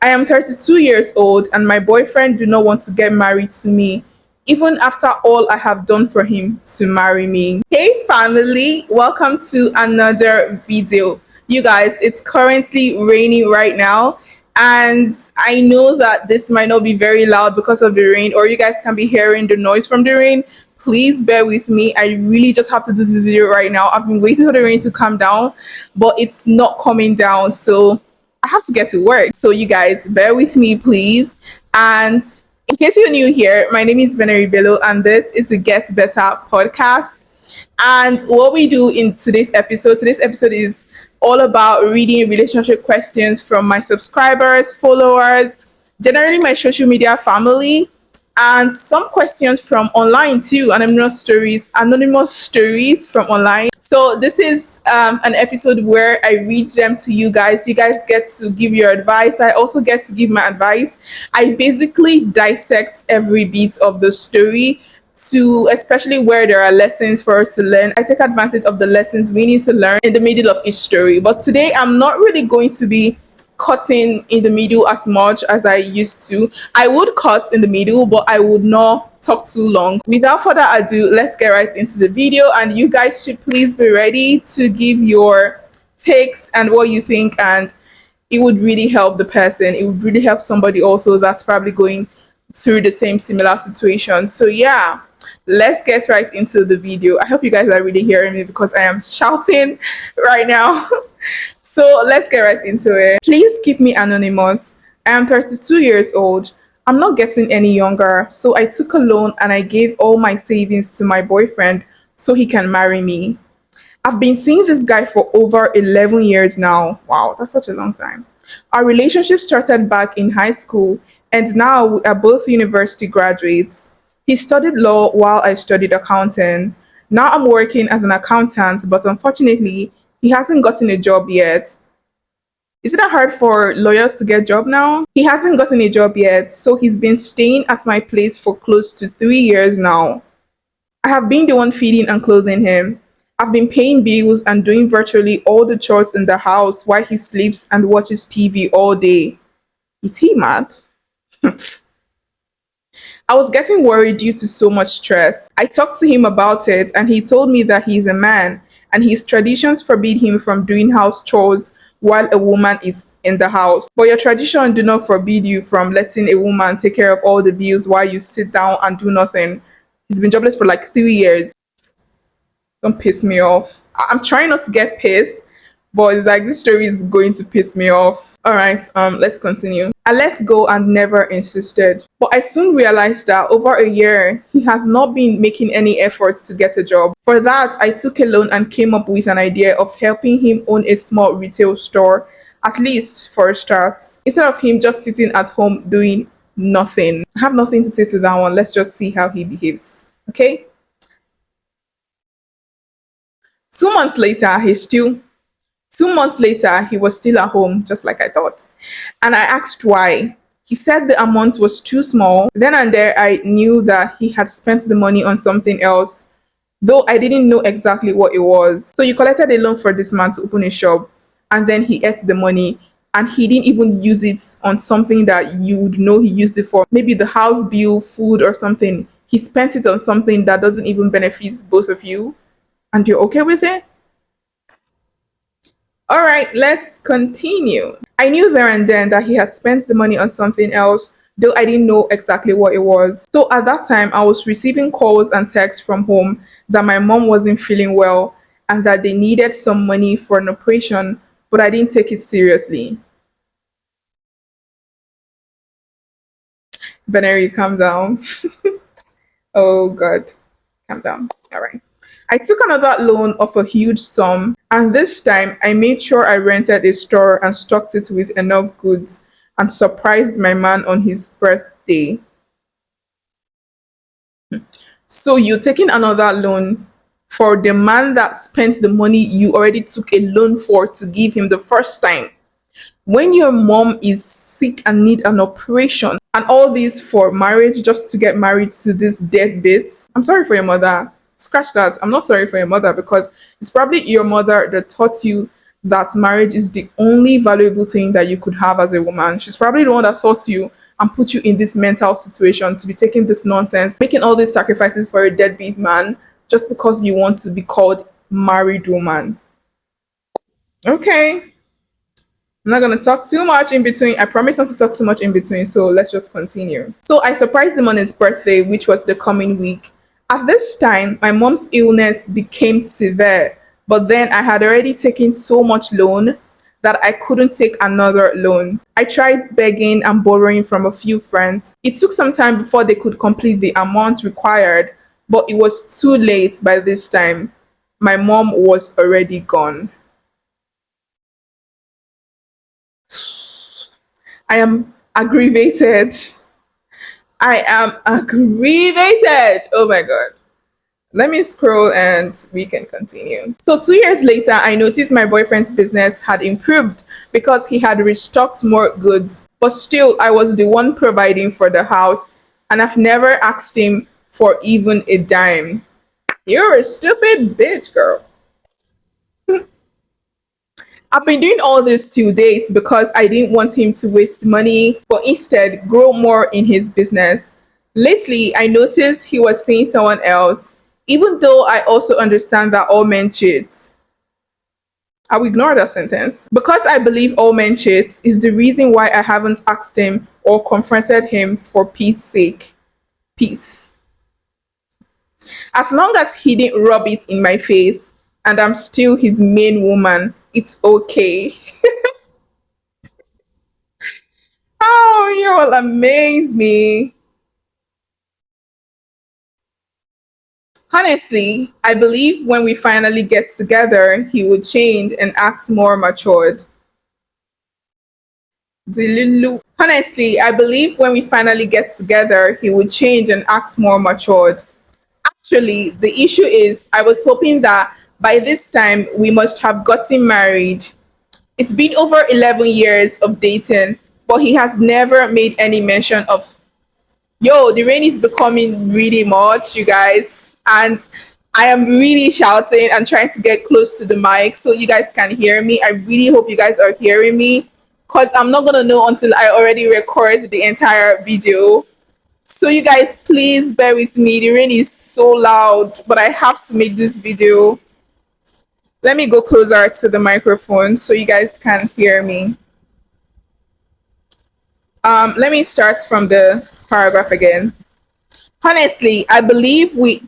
I am 32 years old and my boyfriend do not want to get married to me even after all I have done for him to marry me. Hey family, welcome to another video. You guys, it's currently raining right now and I know that this might not be very loud because of the rain, or you guys can be hearing the noise from the rain. Please bear with me. I really just have to do this video right now. I've been waiting for the rain to come down, but it's not coming down, so I have to get to work. So you guys bear with me, please. And in case you're new here, my name is Venerie Bello and this is the Get Better podcast. And what we do in today's episode is all about reading relationship questions from my subscribers, followers, generally my social media family, and some questions from online too, anonymous stories from online. So this is an episode where I read them to you guys. You guys get to give your advice. I also get to give my advice. I basically dissect every bit of the story, to especially where there are lessons for us to learn. I take advantage of the lessons we need to learn in the middle of each story. But today I'm not really going to be cutting in the middle as much as I used to. I would cut in the middle, but I would not talk too long. Without further ado, let's get right into the video, and you guys should please be ready to give your takes and what you think, and it would really help the person. It would really help somebody also that's probably going through the same similar situation. So yeah, let's get right into the video. I hope you guys are really hearing me because I am shouting right now. So let's get right into it. Please keep me anonymous. I am 32 years old. I'm not getting any younger, so I took a loan and I gave all my savings to my boyfriend so he can marry me. I've been seeing this guy for over 11 years now. Wow, that's such a long time. Our relationship started back in high school, and now we are both university graduates. He studied law while I studied accounting. Now I'm working as an accountant, but unfortunately, he hasn't gotten a job yet. Is it that hard for lawyers to get a job now? He hasn't gotten a job yet, so he's been staying at my place for close to 3 years now. I have been the one feeding and clothing him. I've been paying bills and doing virtually all the chores in the house while he sleeps and watches TV all day. Is he mad? I was getting worried due to so much stress. I talked to him about it and he told me that he's a man and his traditions forbid him from doing house chores while a woman is in the house. But your tradition do not forbid you from letting a woman take care of all the bills while you sit down and do nothing. He's been jobless for like 3 years. Don't piss me off. I'm trying not to get pissed, but it's like this story is going to piss me off. All right, let's continue. I let go and never insisted, but I soon realized that over a year he has not been making any efforts to get a job. For that, I took a loan and came up with an idea of helping him own a small retail store, at least for a start, instead of him just sitting at home doing nothing. I have nothing to say to that one. Let's just see how he behaves. Okay. 2 months later, 2 months later, he was still at home, just like I thought. And I asked why. He said the amount was too small. Then and there, I knew that he had spent the money on something else, though I didn't know exactly what it was. So you collected a loan for this man to open a shop, and then he ate the money, and he didn't even use it on something that you would know he used it for. Maybe the house bill, food, or something. He spent it on something that doesn't even benefit both of you, and you're okay with it? All right, let's continue. I knew there and then that he had spent the money on something else, though I didn't know exactly what it was. So at that time, I was receiving calls and texts from home that my mom wasn't feeling well and that they needed some money for an operation, but I didn't take it seriously. Venerie, calm down. Oh God, calm down. All right. I took another loan of a huge sum, and this time I made sure I rented a store and stocked it with enough goods and surprised my man on his birthday. So you're taking another loan for the man that spent the money you already took a loan for to give him the first time. When your mom is sick and need an operation, and all this for marriage, just to get married to this deadbeat. I'm sorry for your mother. Scratch that. I'm not sorry for your mother because it's probably your mother that taught you that marriage is the only valuable thing that you could have as a woman. She's probably the one that thought you and put you in this mental situation to be taking this nonsense, making all these sacrifices for a deadbeat man just because you want to be called married woman. Okay. I'm not going to talk too much in between. I promise not to talk too much in between. So let's just continue. So I surprised him on his birthday, which was the coming week. At this time, my mom's illness became severe, but then I had already taken so much loan that I couldn't take another loan. I tried begging and borrowing from a few friends. It took some time before they could complete the amount required, but it was too late by this time. My mom was already gone. I am aggravated. I am aggravated. Oh my God. Let me scroll and we can continue. So 2 years later, I noticed my boyfriend's business had improved because he had restocked more goods. But still, I was the one providing for the house and I've never asked him for even a dime. You're a stupid bitch, girl. I've been doing all this till date because I didn't want him to waste money, but instead grow more in his business. Lately, I noticed he was seeing someone else, even though I also understand that all men cheat. I'll ignore that sentence. Because I believe all men cheat is the reason why I haven't asked him or confronted him for peace sake. Peace. As long as he didn't rub it in my face and I'm still his main woman, it's okay. Oh, you will amaze me. Honestly, I believe when we finally get together, he would change and act more matured. Delulu. Honestly, I believe when we finally get together, he would change and act more matured. Actually, the issue is I was hoping that by this time we must have gotten married. It's been over 11 years of dating, but he has never made any mention of, yo, the rain is becoming really much, you guys. And I am really shouting and trying to get close to the mic so you guys can hear me. I really hope you guys are hearing me because I'm not going to know until I already record the entire video. So you guys, please bear with me. The rain is so loud, but I have to make this video. Let me go closer to the microphone so you guys can hear me. Let me start from the paragraph again. Honestly, I believe when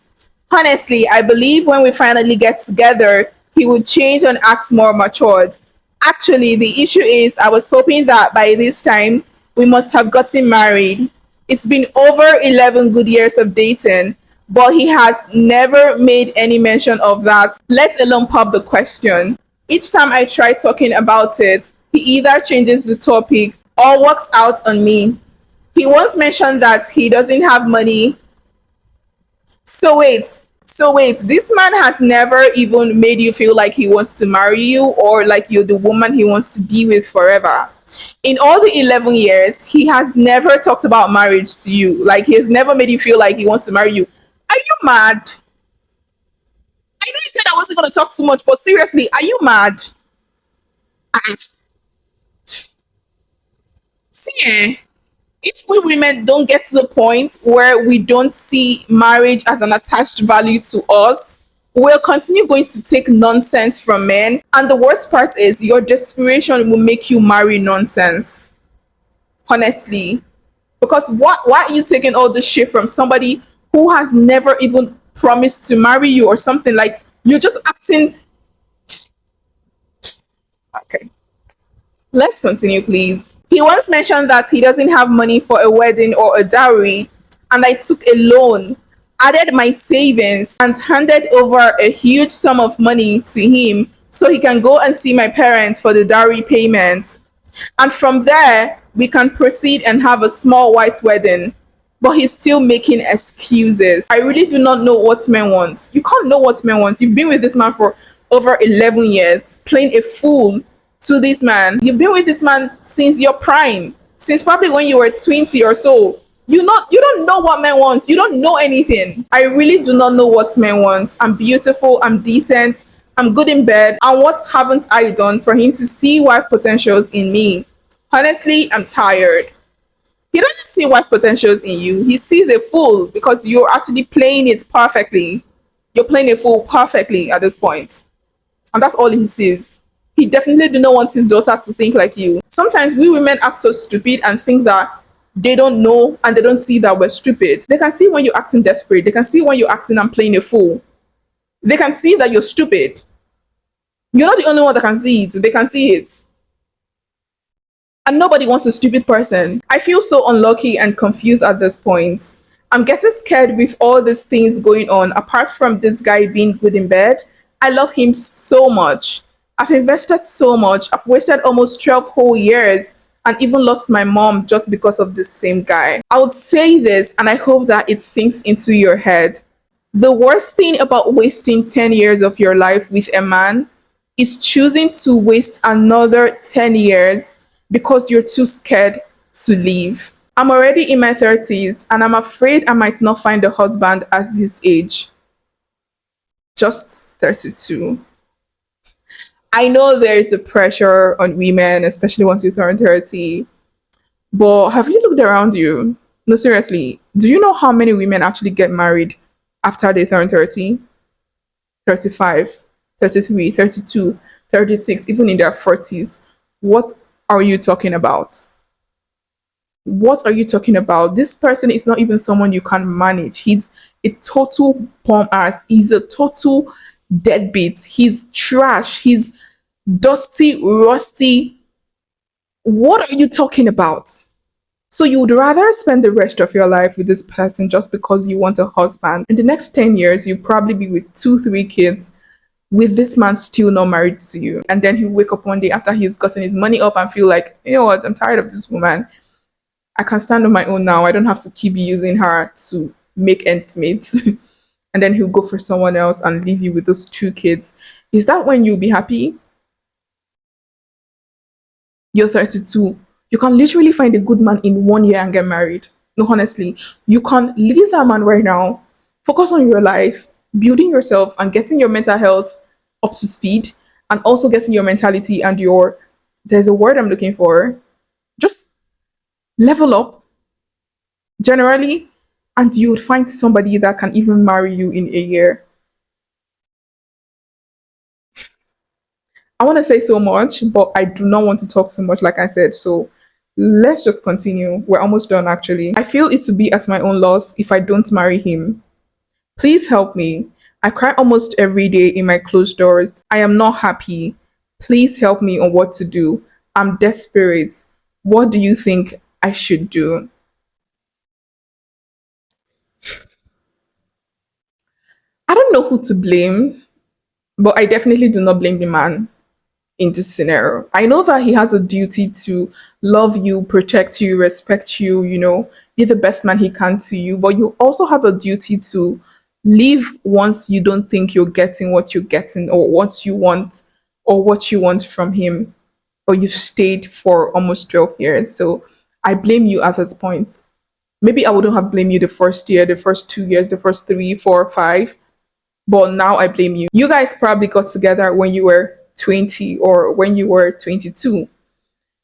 we finally get together, he would change and act more matured. Actually, the issue is I was hoping that by this time we must have gotten married. It's been over 11 good years of dating, but he has never made any mention of that, let alone pop the question. Each time I try talking about it, he either changes the topic or walks out on me. He once mentioned that he doesn't have money. So wait, this man has never even made you feel like he wants to marry you or like you're the woman he wants to be with forever. In all the 11 years, he has never talked about marriage to you. Like, he has never made you feel like he wants to marry you. Are you mad? I know you said I wasn't going to talk too much, but seriously, are you mad? Ah, see, if we women don't get to the point where we don't see marriage as an attached value to us, we'll continue going to take nonsense from men. And the worst part is your desperation will make you marry nonsense. Honestly. Because why are you taking all this shit from somebody who has never even promised to marry you or something? Like, you're just acting. Okay. Let's continue, please. He once mentioned that he doesn't have money for a wedding or a dowry, and I took a loan, added my savings, and handed over a huge sum of money to him so he can go and see my parents for the dowry payment. And from there, we can proceed and have a small white wedding. But he's still making excuses. I really do not know what men want. You can't know what men want. You've been with this man for over 11 years, playing a fool to this man. You've been with this man since your prime, since probably when you were 20 or so. You don't know what men want. You don't know anything. I really do not know what men want. I'm beautiful, I'm decent, I'm good in bed. And what haven't I done for him to see wife potentials in me? Honestly, I'm tired. He doesn't see wife potentials in you. He sees a fool because you're actually playing it perfectly. You're playing a fool perfectly at this point. And that's all he sees. He definitely do not want his daughters to think like you. Sometimes we women act so stupid and think that they don't know and they don't see that we're stupid. They can see when you're acting desperate. They can see when you're acting and playing a fool. They can see that you're stupid. You're not the only one that can see it. They can see it. And nobody wants a stupid person. I feel so unlucky and confused at this point. I'm getting scared with all these things going on. Apart from this guy being good in bed, I love him so much. I've invested so much. I've wasted almost 12 whole years and even lost my mom just because of this same guy. I would say this and I hope that it sinks into your head. The worst thing about wasting 10 years of your life with a man is choosing to waste another 10 years because you're too scared to leave. I'm already in my 30s and I'm afraid I might not find a husband at this age. Just 32. I know there is a pressure on women, especially once you turn 30. But have you looked around you? No, seriously. Do you know how many women actually get married after they turn 30? 35, 33, 32, 36, even in their 40s. What are you talking about? What are you talking about? This person is not even someone you can manage. He's a total bomb ass. He's a total deadbeat. He's trash. He's dusty, rusty. What are you talking about? So you would rather spend the rest of your life with this person just because you want a husband. In the next 10 years, you'll probably be with 2, 3 kids with this man still not married to you. And then he'll wake up one day after he's gotten his money up and feel like, you know what, I'm tired of this woman. I can stand on my own now. I don't have to keep using her to make ends meet. And then he'll go for someone else and leave you with those 2 kids. Is that when you'll be happy? You're 32. You can literally find a good man in 1 year and get married. No, honestly, you can leave that man right now, focus on your life, building yourself and getting your mental health up to speed, and also getting your mentality and your, there's a word I'm looking for, just level up generally, and you would find somebody that can even marry you in a year. I want to say so much, but I do not want to talk so much, like I said. So let's just continue. We're almost done, actually. I feel it to be at my own loss if I don't marry him. Please help me. I cry almost every day in my closed doors. I am not happy. Please help me on what to do. I'm desperate. What do you think I should do? I don't know who to blame, but I definitely do not blame the man in this scenario. I know that he has a duty to love you, protect you, respect you, be the best man he can to you, but you also have a duty to leave once you don't think you're getting what you're getting or what you want from him, or you've stayed for almost 12 years. So I blame you at this point. Maybe I wouldn't have blamed you the first year, the first 2 years, the first 3, 4, 5, but now I blame you. You guys probably got together when you were 20 or when you were 22.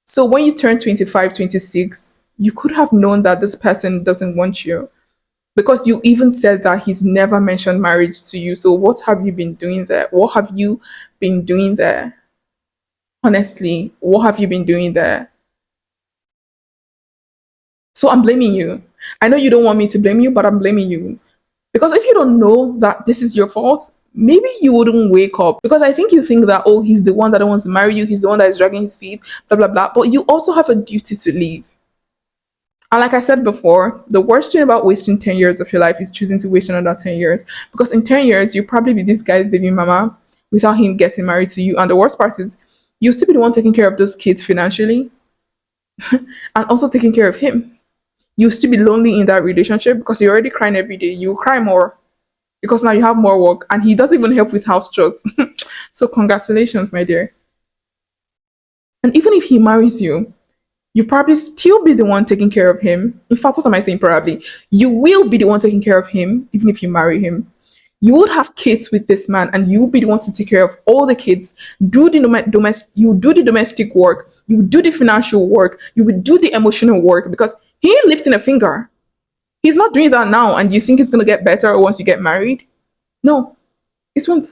So when you turn 25, 26, you could have known that this person doesn't want you because you even said that he's never mentioned marriage to you. So what have you been doing there? What have you been doing there? Honestly, what have you been doing there? So I'm blaming you. I know you don't want me to blame you, but I'm blaming you. Because if you don't know that this is your fault, maybe you wouldn't wake up. Because I think you think that, oh, he's the one that wants to marry you, he's the one that is dragging his feet, blah, blah, blah. But you also have a duty to leave. And like I said before, the worst thing about wasting 10 years of your life is choosing to waste another 10 years. Because in 10 years, you'll probably be this guy's baby mama without him getting married to you. And the worst part is, you'll still be the one taking care of those kids financially and also taking care of him. You'll still be lonely in that relationship because you're already crying every day. You'll cry more because now you have more work and he doesn't even help with house chores. So congratulations, my dear. And even if he marries you, you probably still be the one taking care of him. In fact, what am I saying? Probably. You will be the one taking care of him, even if you marry him. You would have kids with this man, and you'll be the one to take care of all the kids. Do the you do the domestic work, you do the financial work, you would do the emotional work, because he ain't lifting a finger. He's not doing that now, and you think it's gonna get better once you get married? No, it won't.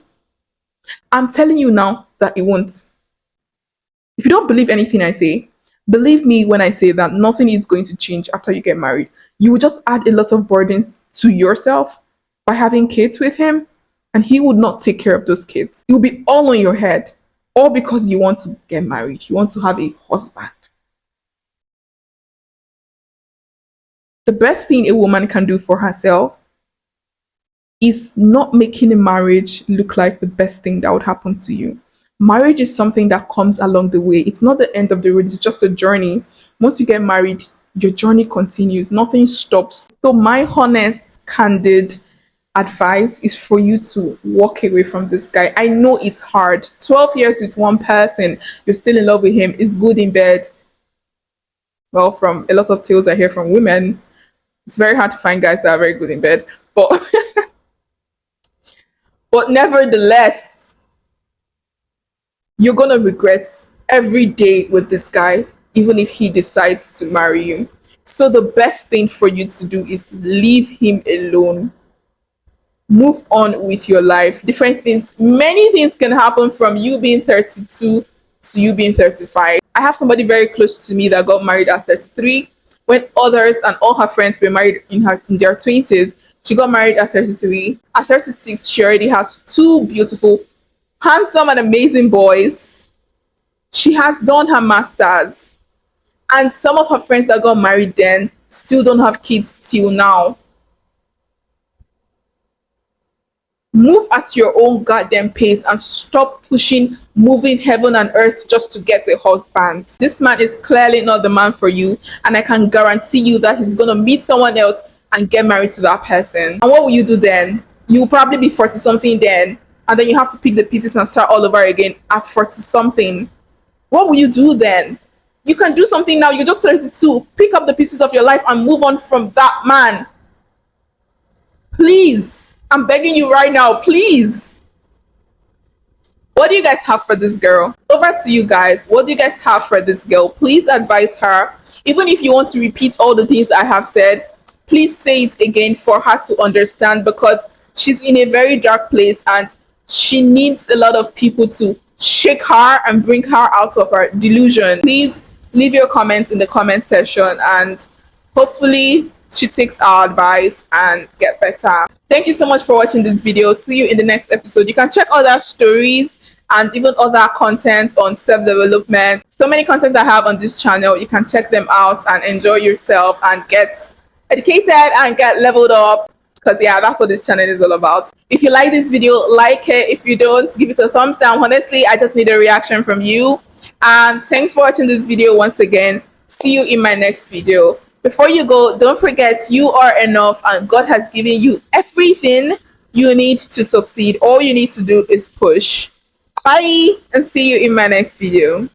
I'm telling you now that it won't. If you don't believe anything I say, believe me when I say that nothing is going to change after you get married. You will just add a lot of burdens to yourself by having kids with him, and he would not take care of those kids. It will be all on your head, all because you want to get married. You want to have a husband. The best thing a woman can do for herself is not making a marriage look like the best thing that would happen to you. Marriage is something that comes along the way. It's not the end of the road, it's just a journey. Once you get married, your journey continues, nothing stops. So, my honest, candid advice is for you to walk away from this guy. I know it's hard. 12 years with one person, you're still in love with him, is good in bed. Well, from a lot of tales I hear from women, it's very hard to find guys that are very good in bed. But but nevertheless, you're gonna regret every day with this guy, even if he decides to marry you. So the best thing for you to do is leave him alone. Move on with your life. Different things, many things can happen from you being 32 to you being 35. I have somebody very close to me that got married at 33, when others and all her friends were married in their 20s. She got married at 33. At 36, she already has two beautiful, handsome, and amazing boys. She has done her masters. And some of her friends that got married then still don't have kids till now. Move at your own goddamn pace and stop pushing, moving heaven and earth just to get a husband. This man is clearly not the man for you, and I can guarantee you that he's gonna meet someone else and get married to that person. And what will you do then? You'll probably be 40 something then, and then you have to pick the pieces and start all over again at 40 something. What will you do then? You can do something now. You're just 32. Pick up the pieces of your life and move on from that man. Please. I'm begging you right now. Please. What do you guys have for this girl? Over to you guys. What do you guys have for this girl? Please advise her. Even if you want to repeat all the things I have said, please say it again for her to understand, because she's in a very dark place and she needs a lot of people to shake her and bring her out of her delusion. Please leave your comments in the comment section, and hopefully she takes our advice and get better. Thank you so much for watching this video. See you in the next episode. You can check other stories and even other content on self-development. So many content I have on this channel. You can check them out and enjoy yourself and get educated and get leveled up, because yeah, that's what this channel is all about. If you like this video, like it. If you don't, give it a thumbs down. Honestly, I just need a reaction from you. And thanks for watching this video once again. See you in my next video. Before you go, don't forget you are enough and God has given you everything you need to succeed. All you need to do is push. Bye, and see you in my next video.